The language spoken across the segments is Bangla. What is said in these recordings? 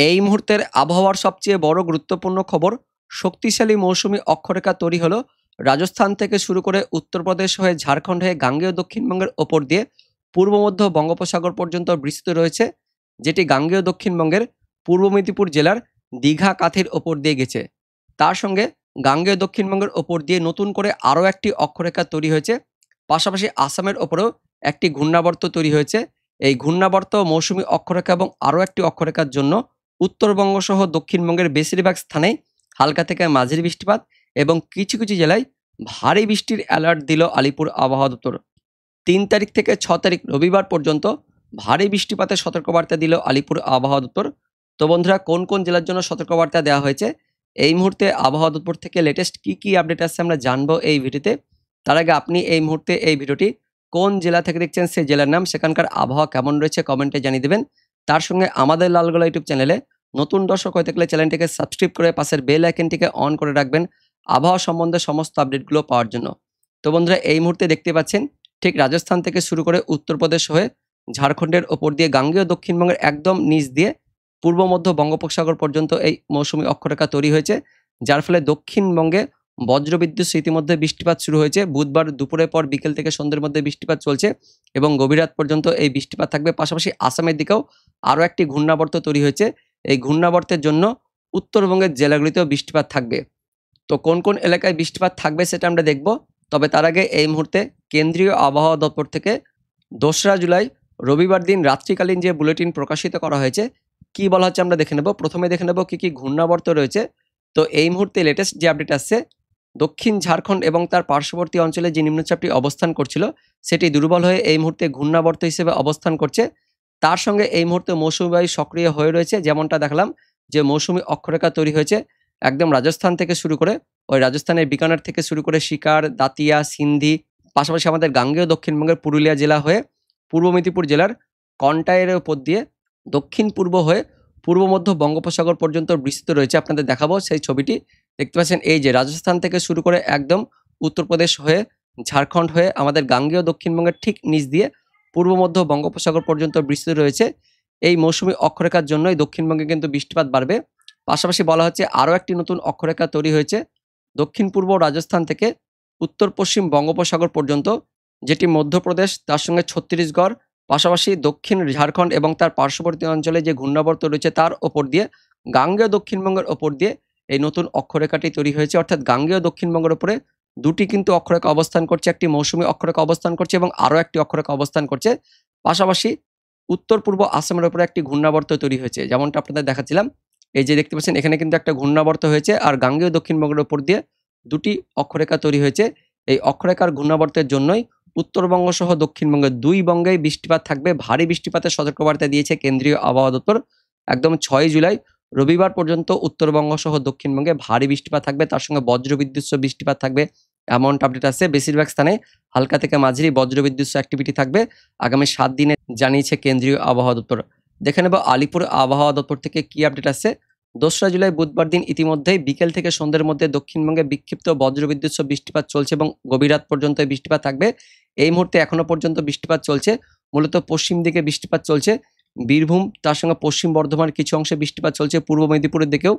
এই মুহূর্তের আবহাওয়ার সবচেয়ে বড় গুরুত্বপূর্ণ খবর, শক্তিশালী মৌসুমি অক্ষরেখা তৈরি হলো রাজস্থান থেকে শুরু করে উত্তরপ্রদেশ হয়ে ঝাড়খণ্ড হয়ে গাঙ্গেয় দক্ষিণবঙ্গের ওপর দিয়ে পূর্ব মধ্য বঙ্গোপসাগর পর্যন্ত বিস্তৃত রয়েছে, যেটি গাঙ্গেয় দক্ষিণবঙ্গের পূর্ব মেদিনীপুর জেলার দীঘা কাথির ওপর দিয়ে গেছে। তার সঙ্গে গাঙ্গেয় দক্ষিণবঙ্গের ওপর দিয়ে নতুন করে আরও একটি অক্ষরেখা তৈরি হয়েছে। পাশাপাশি আসামের ওপরেও একটি ঘূর্ণাবর্ত তৈরি হয়েছে। এই ঘূর্ণাবর্ত, মৌসুমি অক্ষরেখা এবং আরও একটি অক্ষরেখার জন্য উত্তরবঙ্গ সহ দক্ষিণবঙ্গের বেশিরভাগ স্থানেই হালকা থেকে মাঝারি বৃষ্টিপাত এবং কিছু কিছু জেলায় ভারী বৃষ্টির অ্যালার্ট দিল আলিপুর আবহাওয়া দপ্তর। ৩ তারিখ থেকে ৬ তারিখ রবিবার পর্যন্ত ভারী বৃষ্টিপাতের সতর্কবার্তা দিল আলিপুর আবহাওয়া দপ্তর। তো বন্ধুরা, কোন কোন জেলার জন্য সতর্কবার্তা দেওয়া হয়েছে, এই মুহূর্তে আবহাওয়া দপ্তর থেকে লেটেস্ট কি আপডেট আসছে আমরা জানবো এই ভিডিওতে। তার আগে আপনি এই মুহূর্তে এই ভিডিওটি কোন জেলা থেকে দেখছেন, সেই জেলার নাম, সেখানকার আবহাওয়া কেমন রয়েছে কমেন্টে জানিয়ে দেবেন। তার সঙ্গে আমাদের লালগোলা ইউটিউব চ্যানেলে নতুন দর্শক হয়ে থাকলে চ্যানেলটিকে সাবস্ক্রাইব করে পাশের বেল আইকনটিকে অন করে রাখবেন আবহাওয়া সম্বন্ধে সমস্ত আপডেটগুলো পাওয়ার জন্য। তো বন্ধুরা, এই মুহূর্তে দেখতে পাচ্ছেন ঠিক রাজস্থান থেকে শুরু করে উত্তরপ্রদেশ হয়ে ঝাড়খণ্ডের ওপর দিয়ে গাঙ্গেয় দক্ষিণবঙ্গের একদম নিচ দিয়ে পূর্ব মধ্য বঙ্গোপসাগর পর্যন্ত এই মৌসুমি অক্ষরেখা তৈরি হয়েছে, যার ফলে দক্ষিণবঙ্গে বজ্রবিদ্যুৎ সহ ইতিমধ্যে বৃষ্টিপাত শুরু হয়েছে। বুধবার দুপুরের পর বিকেল থেকে সন্ধ্যের মধ্যে বৃষ্টিপাত চলছে এবং গভীর রাত পর্যন্ত এই বৃষ্টিপাত থাকবে। পাশাপাশি আসামের দিকেও আরও একটি ঘূর্ণাবর্ত তৈরি হয়েছে। এই ঘূর্ণাবর্তের জন্য উত্তরবঙ্গের জেলাগুলিতেও বৃষ্টিপাত থাকবে। তো কোন কোন এলাকায় বৃষ্টিপাত থাকবে সেটা আমরা দেখব। তবে তার আগে এই মুহূর্তে কেন্দ্রীয় আবহাওয়া দপ্তর থেকে 2রা জুলাই রবিবার দিন রাত্রিকালীন যে বুলেটিন প্রকাশিত করা হয়েছে, কি বলা হচ্ছে আমরা দেখে নেব। প্রথমে দেখে নেব কী কী ঘূর্ণাবর্ত রয়েছে। তো এই মুহূর্তে লেটেস্ট যে আপডেট আসছে, দক্ষিণ ঝাড়খণ্ড এবং তার পার্শ্ববর্তী অঞ্চলে যে নিম্নচাপটি অবস্থান করছিল সেটি দুর্বল হয়ে এই মুহূর্তে ঘূর্ণাবর্ত হিসেবে অবস্থান করছে। তার সঙ্গে এই মুহূর্তে মৌসুমি বায়ু সক্রিয় হয়ে রয়েছে, যেমনটা দেখালাম যে মৌসুমি অক্ষরেখা তৈরি হয়েছে একদম রাজস্থান থেকে শুরু করে, ওই রাজস্থানের বিকানের থেকে শুরু করে শিকার, দাতিয়া, সিন্ধি, পাশাপাশি আমাদের গাঙ্গেয় দক্ষিণবঙ্গের পুরুলিয়া জেলা হয়ে পূর্ব মেদিনীপুর জেলার কন্টাইয়ের ওপর দিয়ে দক্ষিণ পূর্ব হয়ে পূর্ব মধ্য বঙ্গোপসাগর পর্যন্ত বিস্তৃত রয়েছে। আপনাদের দেখাবো সেই ছবিটি। দেখতে পাচ্ছেন এই যে রাজস্থান থেকে শুরু করে একদম উত্তরপ্রদেশ হয়ে ঝাড়খণ্ড হয়ে আমাদের গাঙ্গেয় দক্ষিণবঙ্গের ঠিক নিচ দিয়ে পূর্ব মধ্য বঙ্গোপসাগর পর্যন্ত বিস্তৃত রয়েছে। এই মৌসুমি অক্ষরেখার জন্যই দক্ষিণবঙ্গে কিন্তু বৃষ্টিপাত বাড়বে। পাশাপাশি বলা হচ্ছে আরও একটি নতুন অক্ষরেখা তৈরি হয়েছে দক্ষিণ পূর্ব রাজস্থান থেকে উত্তর পশ্চিম বঙ্গোপসাগর পর্যন্ত, যেটি মধ্যপ্রদেশ, তার সঙ্গে ছত্তিশগড়, পাশাপাশি দক্ষিণ ঝাড়খণ্ড এবং তার পার্শ্ববর্তী অঞ্চলে যে ঘূর্ণাবর্ত রয়েছে তার ওপর দিয়ে গাঙ্গেয় দক্ষিণবঙ্গের ওপর দিয়ে এই নতুন অক্ষরেখাটি তৈরি হয়েছে। অর্থাৎ গাঙ্গেয় দক্ষিণবঙ্গের উপরে দুটি কিন্তু অক্ষরেখা অবস্থান করছে, একটি মৌসুমি অক্ষরেখা অবস্থান করছে এবং আরও একটি অক্ষরেখা অবস্থান করছে। পাশাপাশি উত্তর পূর্ব আসামের উপরে একটি ঘূর্ণাবর্ত তৈরি হয়েছে, যেমনটা আপনাদের দেখাচ্ছিলাম। এই যে দেখতে পাচ্ছেন এখানে কিন্তু একটা ঘূর্ণাবর্ত হয়েছে আর গাঙ্গেয় দক্ষিণবঙ্গের উপর দিয়ে দুটি অক্ষরেখা তৈরি হয়েছে। এই অক্ষরেখার ঘূর্ণাবর্তের জন্যই উত্তরবঙ্গ সহ দক্ষিণবঙ্গের দুই বঙ্গেই বৃষ্টিপাত থাকবে। ভারী বৃষ্টিপাতের সতর্কবার্তা দিয়েছে কেন্দ্রীয় আবহাওয়া দপ্তর। একদম 6 জুলাই রবিবার পর্যন্ত উত্তরবঙ্গ সহ দক্ষিণবঙ্গে ভারী বৃষ্টিপাত থাকবে, তার সঙ্গে বজ্রবিদ্যুৎ সহ বৃষ্টিপাত থাকবে, এমনটা আপডেট আছে। বেশিরভাগ স্থানে হালকা থেকে মাঝারি বজ্রবিদ্যুৎ সহ অ্যাক্টিভিটি থাকবে আগামী 7 দিনে, জানিয়েছে কেন্দ্রীয় আবহাওয়া দপ্তর। দেখে নেব আলিপুর আবহাওয়া দপ্তর থেকে কি আপডেট আসছে। 2রা জুলাই বুধবার দিন ইতিমধ্যেই বিকেল থেকে সন্ধ্যের মধ্যে দক্ষিণবঙ্গে বিক্ষিপ্ত বজ্রবিদ্যুৎ সহ বৃষ্টিপাত চলছে এবং গভীর রাত পর্যন্ত বৃষ্টিপাত থাকবে। এই মুহূর্তে এখনো পর্যন্ত বৃষ্টিপাত চলছে, মূলত পশ্চিম দিকে বৃষ্টিপাত চলছে। বীরভূম, তার সঙ্গে পশ্চিম বর্ধমানের কিছু অংশে বৃষ্টিপাত চলছে, পূর্ব মেদিনীপুরের দিকেও,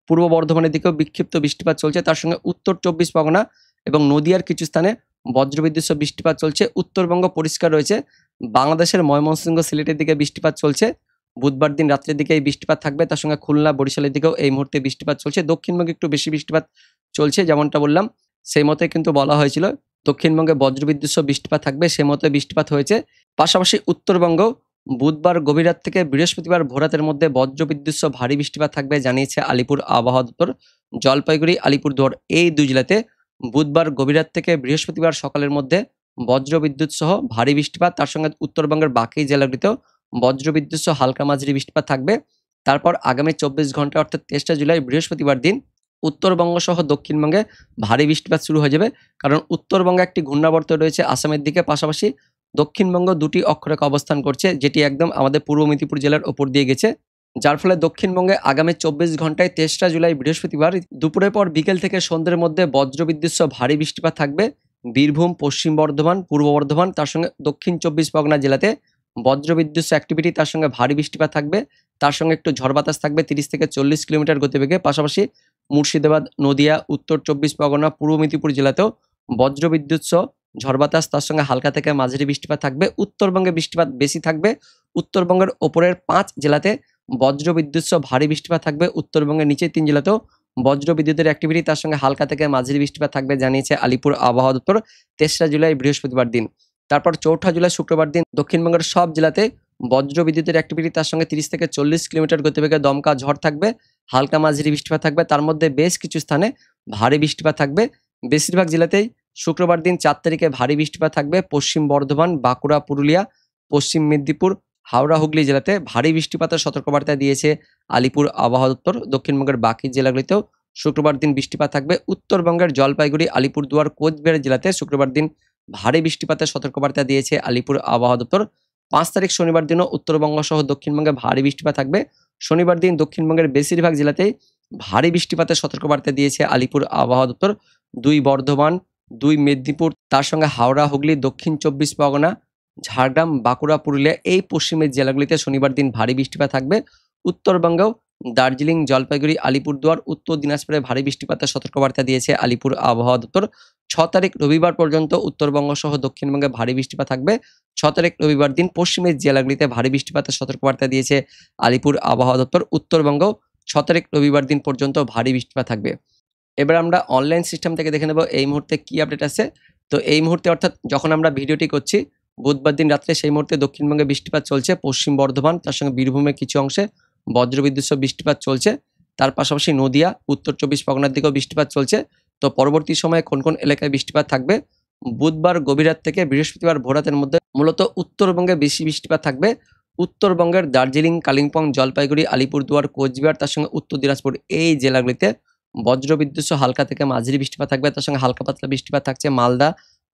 পূর্ব বর্ধমানের দিকেও বিক্ষিপ্ত বৃষ্টিপাত চলছে। তার সঙ্গে উত্তর 24 পরগনা এবং নদিয়ার কিছু স্থানে বজ্রবিদ্যুৎ সহ বৃষ্টিপাত চলছে। উত্তরবঙ্গ পরিষ্কার রয়েছে। বাংলাদেশের ময়মনসিংহ, সিলেটের দিকে বৃষ্টিপাত চলছে। বুধবার দিন রাত্রের দিকে এই বৃষ্টিপাত থাকবে। তার সঙ্গে খুলনা, বরিশালের দিকেও এই মুহূর্তে বৃষ্টিপাত চলছে। দক্ষিণবঙ্গে একটু বেশি বৃষ্টিপাত চলছে, যেমনটা বললাম সেই মতোই কিন্তু বলা হয়েছিল দক্ষিণবঙ্গে বজ্রবিদ্যুৎ সহ বৃষ্টিপাত থাকবে, সে মতো বৃষ্টিপাত হয়েছে। পাশাপাশি উত্তরবঙ্গ বুধবার গভীর রাত থেকে বৃহস্পতিবার ভোরাতের মধ্যে বজ্রবিদ্যুৎ সহ ভারী বৃষ্টিপাত থাকবে, জানিয়েছে আলিপুর আবহাওয়া দপ্তর। জলপাইগুড়ি, আলিপুরদুয়ার এই দুই জেলাতে বুধবার গভীর রাত থেকে বৃহস্পতিবার সকালের মধ্যে বজ্রবিদ্যুৎ সহ ভারী বৃষ্টিপাত, তার সঙ্গে উত্তরবঙ্গের বাকি জেলাগুলিতেও বজ্রবিদ্যুৎ সহ হালকা মাঝারি বৃষ্টিপাত থাকবে। তারপর আগামী 24 ঘন্টা অর্থাৎ 23 জুলাই বৃহস্পতিবার দিন উত্তরবঙ্গ সহ দক্ষিণবঙ্গে ভারী বৃষ্টিপাত শুরু হয়ে যাবে, কারণ উত্তরবঙ্গে একটি ঘূর্ণাবর্ত রয়েছে আসামের দিকে। পাশাপাশি দক্ষিণবঙ্গ দুটি অক্ষরেখা অবস্থান করছে, যেটি একদম আমাদের পূর্ব মেদিনীপুর জেলার ওপর দিয়ে গেছে, যার ফলে দক্ষিণবঙ্গে আগামী 24 ঘন্টায় 23 জুলাই বৃহস্পতিবার দুপুরের পর বিকেল থেকে সন্ধ্যের মধ্যে বজ্রবিদ্যুৎ সহ ভারী বৃষ্টিপাত থাকবে বীরভূম, পশ্চিম বর্ধমান, পূর্ব বর্ধমান, তার সঙ্গে দক্ষিণ 24 পরগনা জেলাতে বজ্রবিদ্যুৎ অ্যাক্টিভিটি, তার সঙ্গে ভারী বৃষ্টিপাত থাকবে, তার সঙ্গে একটু ঝড় বাতাস থাকবে 30 থেকে 40 কিলোমিটার গতিবেগে। পাশাপাশি মুর্শিদাবাদ, নদিয়া, উত্তর 24 পরগনা, পূর্ব মেদিনীপুর জেলাতেও বজ্রবিদ্যুৎ সহ ঝড় বাতাস, তার সঙ্গে হালকা থেকে মাঝারি বৃষ্টিপাত থাকবে। উত্তরবঙ্গে বৃষ্টিপাত বেশি থাকবে। উত্তরবঙ্গের ওপরের 5 জেলাতে বজ্রবিদ্যুৎ সহ ভারী বৃষ্টিপাত থাকবে। উত্তরবঙ্গের নিচের 3 জেলাতেও বজ্রবিদ্যুতের অ্যাক্টিভিটি, তার সঙ্গে হালকা থেকে মাঝারি বৃষ্টিপাত থাকবে, জানিয়েছে আলিপুর আবহাওয়া দপ্তর 3রা জুলাই বৃহস্পতিবার দিন। তারপর 4ঠা জুলাই শুক্রবার দিন দক্ষিণবঙ্গের সব জেলাতে বজ্রবিদ্যুতের অ্যাক্টিভিটি, তার সঙ্গে 30 থেকে 40 কিলোমিটার গতিবেগে দমকা ঝড় থাকবে, হালকা মাঝারি বৃষ্টিপাত থাকবে। তার মধ্যে বেশ কিছু স্থানে ভারী বৃষ্টিপাত থাকবে। বেশিরভাগ জেলাতেই শুক্রবার দিন 4 তারিখে ভারী বৃষ্টিপাত থাকবে। পশ্চিম বর্ধমান, বাঁকুড়া, পুরুলিয়া, পশ্চিম মেদিনীপুর, হাওড়া, হুগলি জেলাতে ভারী বৃষ্টিপাতের সতর্কবার্তা দিয়েছে আলিপুর আবহাওয়া দপ্তর। দক্ষিণবঙ্গের বাকি জেলাগুলিতেও শুক্রবার দিন বৃষ্টিপাত থাকবে। উত্তরবঙ্গের জলপাইগুড়ি, আলিপুরদুয়ার, কোচবিহার জেলাতে শুক্রবার দিন ভারী বৃষ্টিপাতের সতর্কবার্তা দিয়েছে আলিপুর আবহাওয়া দপ্তর। 5 তারিখ শনিবার দিনও উত্তরবঙ্গ সহ দক্ষিণবঙ্গে ভারী বৃষ্টিপাত থাকবে। শনিবার দিন দক্ষিণবঙ্গের বেশিরভাগ জেলাতেই ভারী বৃষ্টিপাতের সতর্কবার্তা দিয়েছে আলিপুর আবহাওয়া দপ্তর। 2 বর্ধমান, 2 মেদিনীপুর, তার সঙ্গে হাওড়া, হুগলি, দক্ষিণ 24 পরগনা, ঝাড়গ্রাম, বাঁকুড়া, পুরুলিয়া এই পশ্চিমের জেলাগুলিতে শনিবার দিন ভারী বৃষ্টিপাত থাকবে। উত্তরবঙ্গেও দার্জিলিং, জলপাইগুড়ি, আলিপুরদুয়ার, উত্তর দিনাজপুরে ভারী বৃষ্টিপাতের সতর্কবার্তা দিয়েছে আলিপুর আবহাওয়া দপ্তর। 6 তারিখ রবিবার পর্যন্ত উত্তরবঙ্গ সহ দক্ষিণবঙ্গে ভারী বৃষ্টিপাত থাকবে। 6 তারিখ রবিবার দিন পশ্চিমের জেলাগুলিতে ভারী বৃষ্টিপাতের সতর্কবার্তা দিয়েছে আলিপুর আবহাওয়া দপ্তর। উত্তরবঙ্গেও 6 তারিখ রবিবার দিন পর্যন্ত ভারী বৃষ্টিপাত থাকবে। এবার আমরা অনলাইন সিস্টেম থেকে দেখে নেব এই মুহূর্তে কি আপডেট আছে। তো এই মুহূর্তে অর্থাৎ যখন আমরা ভিডিওটি করছি বুধবার দিন রাত্রে, সেই মুহূর্তে দক্ষিণবঙ্গে বৃষ্টিপাত চলছে। পশ্চিম বর্ধমান, তার সঙ্গে বীরভূমের কিছু অংশে বজ্রবিদ্যুৎ সহ বৃষ্টিপাত চলছে। তার পাশাপাশি নদিয়া, উত্তর 24 পরগনার দিকেও বৃষ্টিপাত চলছে। তো পরবর্তী সময়ে কোন কোন এলাকায় বৃষ্টিপাত থাকবে? বুধবার গভীর রাত থেকে বৃহস্পতিবার ভোররাতের মধ্যে মূলত উত্তরবঙ্গে বেশি বৃষ্টিপাত থাকবে। উত্তরবঙ্গের দার্জিলিং, কালিম্পং, জলপাইগুড়ি, আলিপুরদুয়ার, কোচবিহার, তার সঙ্গে উত্তর দিনাজপুর এই জেলাগুলিতে বজ্রবিদ্যুৎ সহ হালকা থেকে মাঝারি বৃষ্টিপাত থাকবে। তার সঙ্গে হালকা পাতলা বৃষ্টিপাত থাকছে মালদা,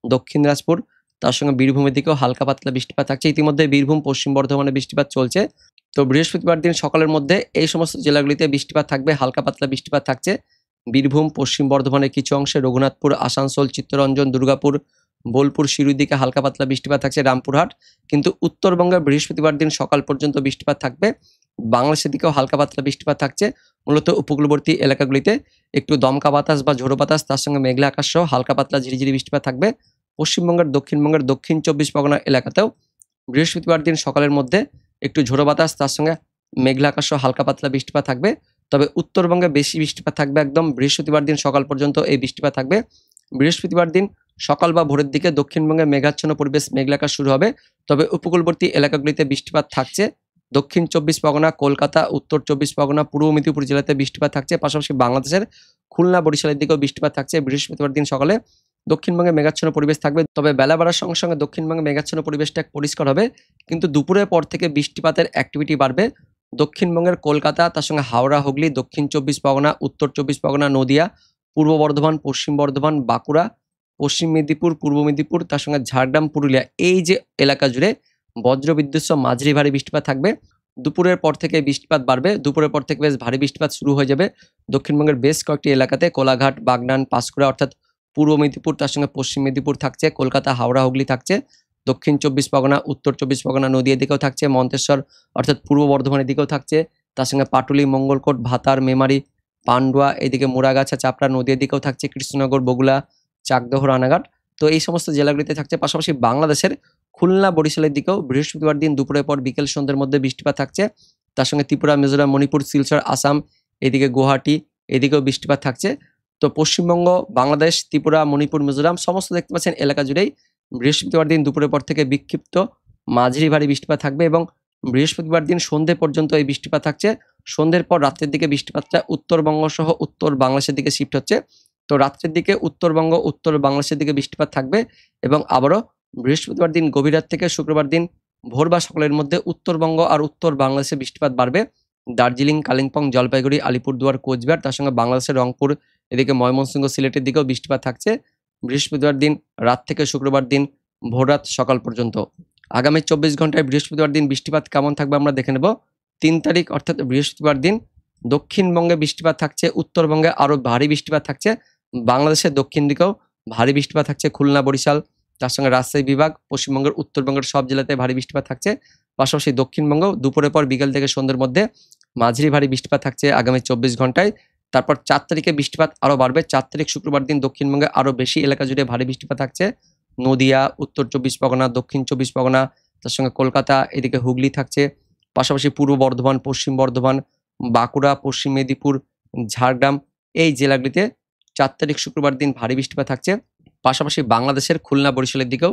দক্ষিণ দিনাজপুর, তার সঙ্গে বীরভূমের দিকেও হালকা পাতলা বৃষ্টিপাত থাকছে। ইতিমধ্যে বীরভূম, পশ্চিম বর্ধমানে বৃষ্টিপাত চলছে। তো বৃহস্পতিবার দিন সকালের মধ্যে এই সমস্ত জেলাগুলিতে বৃষ্টিপাত থাকবে, হালকা পাতলা বৃষ্টিপাত থাকছে। বীরভূম, পশ্চিম বর্ধমানের কিছু অংশে, রঘুনাথপুর, আসানসোল, চিত্তরঞ্জন, দুর্গাপুর, বোলপুর, শিরুর দিকে হালকা পাতলা বৃষ্টিপাত থাকছে, রামপুরহাট। কিন্তু উত্তরবঙ্গে বৃহস্পতিবার দিন সকাল পর্যন্ত বৃষ্টিপাত থাকবে। বাংলাদেশের দিকেও হালকা পাতলা বৃষ্টিপাত থাকছে। মূলত উপকূলবর্তী এলাকাগুলিতে একটু দমকা বাতাস বা ঝোড়ো বাতাস, তার সঙ্গে মেঘলা আকাশ সহ হালকা পাতলা ঝিরিঝিরি বৃষ্টিপাত থাকবে। পশ্চিমবঙ্গের দক্ষিণবঙ্গের দক্ষিণ 24 পরগনা এলাকাতেও বৃহস্পতিবার দিন সকালের মধ্যে একটু ঝোড়ো বাতাস, তার সঙ্গে মেঘলা আকাশ সহ হালকা পাতলা বৃষ্টিপাত থাকবে। তবে উত্তরবঙ্গে বেশি বৃষ্টিপাত থাকবে একদম বৃহস্পতিবার দিন সকাল পর্যন্ত এই বৃষ্টিপাত থাকবে। বৃহস্পতিবার দিন সকাল বা ভোরের দিকে দক্ষিণবঙ্গে মেঘাচ্ছন্ন পরিবেশ, মেঘলা আকাশ শুরু হবে। তবে উপকূলবর্তী এলাকাগুলিতে বৃষ্টিপাত থাকছে। দক্ষিণ 24 পরগনা, কলকাতা, উত্তর 24 পরগনা, পূর্ব মেদিনীপুর জেলাতে বৃষ্টিপাত থাকছে। পাশাপাশি বাংলাদেশের খুলনা, বরিশালের দিকেও বৃষ্টিপাত থাকছে। বৃহস্পতিবার দিন সকালে দক্ষিণবঙ্গে মেঘাচ্ছন্ন পরিবেশ থাকবে। তবে বেলা বাড়ার সঙ্গে সঙ্গে দক্ষিণবঙ্গে মেঘাচ্ছন্ন পরিবেশটা পরিষ্কার হবে, কিন্তু দুপুরের পর থেকে বৃষ্টিপাতের অ্যাক্টিভিটি বাড়বে। দক্ষিণবঙ্গের কলকাতা, তার সঙ্গে হাওড়া, হুগলি, দক্ষিণ 24 পরগনা, উত্তর 24 পরগনা, নদিয়া, পূর্ব বর্ধমান, পশ্চিম বর্ধমান, বাঁকুড়া, পশ্চিম মেদিনীপুর, পূর্ব মেদিনীপুর, তার সঙ্গে ঝাড়গ্রাম, পুরুলিয়া এই যে এলাকা জুড়ে বজ্রবিদ্যুৎ সহ মাঝারি ভারী বৃষ্টিপাত থাকবে। দুপুরের পর থেকে বৃষ্টিপাত বাড়বে। দুপুরের পর থেকে বেশ ভারী বৃষ্টিপাত শুরু হয়ে যাবে দক্ষিণবঙ্গের বেশ কয়েকটি এলাকাতে। কোলাঘাট, বাগনান, পাঁশকুড়া অর্থাৎ পূর্ব মেদিনীপুর, তার সঙ্গে পশ্চিম মেদিনীপুর থাকছে। কলকাতা, হাওড়া, হুগলি থাকছে। দক্ষিণ 24 পরগনা, উত্তর 24 পরগনা, নদিয়ার দিকেও থাকছে। মন্তেশ্বর অর্থাৎ পূর্ব বর্ধমানের দিকেও থাকছে। তার সঙ্গে পাটুলি, মঙ্গলকোট, ভাতার, মেমারি, পান্ডুয়া, এদিকে মুড়াগাছা, চাপড়া, নদিয়ার দিকেও থাকছে। কৃষ্ণনগর, বগুলা, চাকদহ, রানাঘাট, তো এই সমস্ত জেলাগুলিতে থাকছে। পাশাপাশি বাংলাদেশের খুলনা, বরিশালের দিকেও বৃহস্পতিবার দিন দুপুরের পর বিকেল সন্ধ্যের মধ্যে বৃষ্টিপাত থাকছে। তার সঙ্গে ত্রিপুরা, মিজোরাম, মণিপুর, শিলচর, আসাম, এদিকে গুয়াহাটি এদিকেও বৃষ্টিপাত থাকছে। তো পশ্চিমবঙ্গ, বাংলাদেশ, ত্রিপুরা, মণিপুর, মিজোরাম সমস্ত দেখতে পাচ্ছেন এলাকা জুড়েই বৃহস্পতিবার দিন দুপুরের পর থেকে বিক্ষিপ্ত মাঝারি ভারী বৃষ্টিপাত থাকবে এবং বৃহস্পতিবার দিন সন্ধ্যে পর্যন্ত এই বৃষ্টিপাত থাকছে। সন্ধ্যের পর রাত্রের দিকে বৃষ্টিপাতটা উত্তরবঙ্গ সহ উত্তর বাংলাদেশের দিকে শিফট হচ্ছে। তো রাত্রের দিকে উত্তরবঙ্গ, উত্তর বাংলাদেশের দিকে বৃষ্টিপাত থাকবে এবং আবারও বৃহস্পতিবার দিন গভীর রাত থেকে শুক্রবার দিন ভোর বা সকালের মধ্যে উত্তরবঙ্গ আর উত্তর বাংলাদেশে বৃষ্টিপাত বাড়বে। দার্জিলিং, কালিম্পং, জলপাইগুড়ি, আলিপুরদুয়ার, কোচবিহার, তার সঙ্গে বাংলাদেশের রংপুর, এদিকে ময়মনসিংহ, সিলেটের দিকেও বৃষ্টিপাত থাকছে বৃহস্পতিবার দিন রাত থেকে শুক্রবার দিন ভোররাত সকাল পর্যন্ত। আগামী 24 ঘন্টায় বৃহস্পতিবার দিন বৃষ্টিপাত কেমন থাকবে আমরা দেখে নেব। 3 তারিখ অর্থাৎ বৃহস্পতিবার দিন দক্ষিণবঙ্গে বৃষ্টিপাত থাকছে, উত্তরবঙ্গে আরও ভারী বৃষ্টিপাত থাকছে, বাংলাদেশের দক্ষিণ দিকেও ভারী বৃষ্টিপাত থাকছে। খুলনা, বরিশাল, তার সঙ্গে রাজশাহী বিভাগ, পশ্চিমবঙ্গের উত্তরবঙ্গের সব জেলাতে ভারী বৃষ্টিপাত থাকছে। পাশাপাশি দক্ষিণবঙ্গ দুপুরের পর বিকেল থেকে সন্ধ্যের মধ্যে মাঝারি ভারী বৃষ্টিপাত থাকছে আগামী 24 ঘন্টায়। তারপর 4 তারিখে বৃষ্টিপাত আরও বাড়বে। 4 তারিখ শুক্রবার দিন দক্ষিণবঙ্গে আরও বেশি এলাকা জুড়ে ভারী বৃষ্টিপাত থাকছে। নদিয়া, উত্তর 24 পরগনা, দক্ষিণ 24 পরগনা, তার সঙ্গে কলকাতা, এদিকে হুগলি থাকছে। পাশাপাশি পূর্ব বর্ধমান, পশ্চিম বর্ধমান, বাঁকুড়া, পশ্চিম মেদিনীপুর, ঝাড়গ্রাম এই জেলাগুলিতে 4 তারিখ শুক্রবার দিন ভারী বৃষ্টিপাত থাকছে। পাশাপাশি বাংলাদেশের খুলনা, বরিশালের দিকেও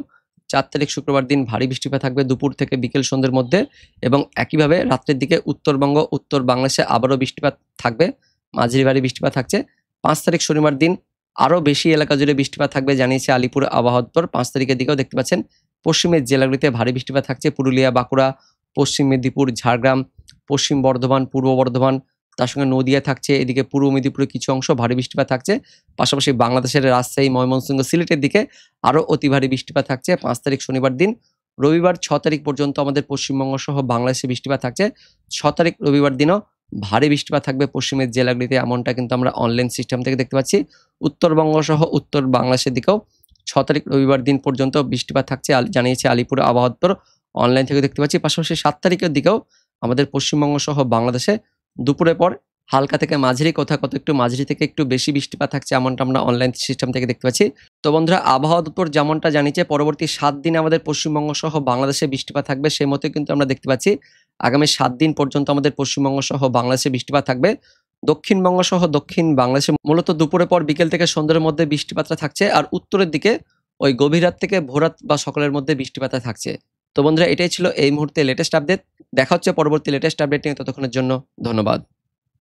4 তারিখ শুক্রবার দিন ভারী বৃষ্টিপাত থাকবে দুপুর থেকে বিকেল সন্ধ্যের মধ্যে, এবং একইভাবে রাত্রের দিকে উত্তরবঙ্গ, উত্তর বাংলাদেশে আবারও বৃষ্টিপাত থাকবে, মাঝারি ভারী বৃষ্টিপাত থাকছে। 5 তারিখ শনিবার দিন আরও বেশি এলাকা জুড়ে বৃষ্টিপাত থাকবে জানিয়েছে আলিপুর আবহাওয়া দপ্তর। 5 তারিখের দিকেও দেখতে পাচ্ছেন পশ্চিমের জেলাগুলিতে ভারী বৃষ্টিপাত থাকছে। পুরুলিয়া, বাঁকুড়া, পশ্চিম মেদিনীপুর, ঝাড়গ্রাম, পশ্চিম বর্ধমান, পূর্ব বর্ধমান, তার সঙ্গে নদিয়া থাকছে। এদিকে পূর্ব মেদিনীপুরের কিছু অংশ ভারী বৃষ্টিপাত থাকছে। পাশাপাশি বাংলাদেশের রাজশাহী, ময়মনসিংহ, সিলেটের দিকে আরও অতি ভারী বৃষ্টিপাত থাকছে 5 তারিখ শনিবার দিন। রবিবার 6 তারিখ পর্যন্ত আমাদের পশ্চিমবঙ্গ সহ বাংলাদেশে বৃষ্টিপাত থাকছে। 6 তারিখ রবিবার দিনও ভারী বৃষ্টিপাত থাকবে পশ্চিমের জেলাগুলিতে, এমনটা কিন্তু আমরা অনলাইন সিস্টেম থেকে দেখতে পাচ্ছি। উত্তরবঙ্গ সহ উত্তর বাংলাদেশের দিকেও 6 তারিখ রবিবার দিন পর্যন্ত বৃষ্টিপাত থাকছে জানিয়েছে আলিপুর আবহাওয়া দপ্তর, অনলাইন থেকে দেখতে পাচ্ছি। পাশাপাশি 7 তারিখের দিকেও আমাদের পশ্চিমবঙ্গ সহ বাংলাদেশে দুপুরের পর হালকা থেকে মাঝারি, কোথাও কত একটু মাঝারি থেকে একটু বেশি বৃষ্টিপাত থাকছে, এমনটা আমরা অনলাইন সিস্টেম থেকে দেখতে পাচ্ছি। তো বন্ধুরা, আবহাওয়া দপ্তর যেমনটা জানিয়েছে পরবর্তী 7 দিন আমাদের পশ্চিমবঙ্গ সহ বাংলাদেশে বৃষ্টিপাত থাকবে, সেই মতো কিন্তু আমরা দেখতে পাচ্ছি আগামী 7 দিন পর্যন্ত আমাদের পশ্চিমবঙ্গ সহ বাংলাদেশে বৃষ্টিপাত থাকবে। দক্ষিণবঙ্গ সহ দক্ষিণ বাংলাদেশে মূলত দুপুরের পর বিকেল থেকে সন্ধ্যার মধ্যে বৃষ্টিপাতটা থাকছে, আর উত্তরের দিকে ওই গভীর রাত থেকে ভোররাত বা সকালের মধ্যে বৃষ্টিপাতটা থাকছে। তো বন্ধুরা, এটাই ছিল এই মুহূর্তে লেটেস্ট আপডেট। দেখা হচ্ছে পরবর্তী লেটেস্ট আপডেট নিয়ে, ততক্ষণের জন্য ধন্যবাদ।